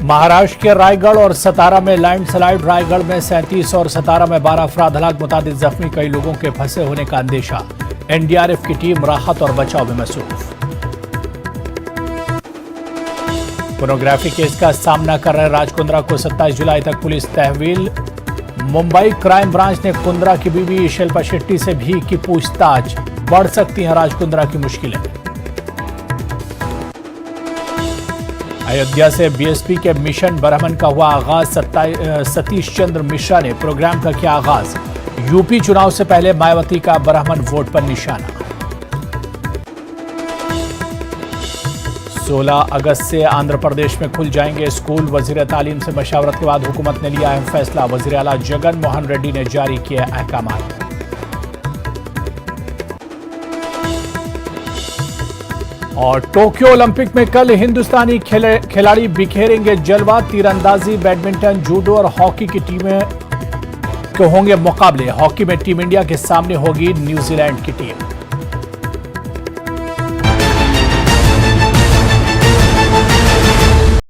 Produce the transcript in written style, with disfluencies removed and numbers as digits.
महाराष्ट्र के रायगढ़ और सतारा में लैंडस्लाइड, रायगढ़ में 37 और सतारा में 12 अफराद हलाक, मुतादिद जख्मी, कई लोगों के फंसे होने का अंदेशा। एनडीआरएफ की टीम राहत और बचाव में मसरूफ। पोर्नोग्राफी केस का सामना कर रहे राज कुंद्रा को 27 जुलाई तक पुलिस तहवील। मुंबई क्राइम ब्रांच ने कुंद्रा की बीवी शिल्पा शेट्टी से भी की पूछताछ। बढ़ सकती हैं राज कुंद्रा की मुश्किलें। अयोध्या से बीएसपी के मिशन ब्रह्मन का हुआ आगाज। सतीश चंद्र मिश्रा ने प्रोग्राम का किया आगाज। यूपी चुनाव से पहले मायावती का ब्रह्मन वोट पर निशाना। 16 अगस्त से आंध्र प्रदेश में खुल जाएंगे स्कूल। वजीर तालीम से मशावरत के बाद हुकूमत ने लिया अहम फैसला। वजीर आला जगन मोहन रेड्डी ने जारी किए अहकामात। और टोक्यो ओलंपिक में कल हिंदुस्तानी खिलाड़ी बिखेरेंगे जलवा। तीरंदाजी, बैडमिंटन, जूडो और हॉकी की टीमें के होंगे मुकाबले। हॉकी में टीम इंडिया के सामने होगी न्यूजीलैंड की टीम।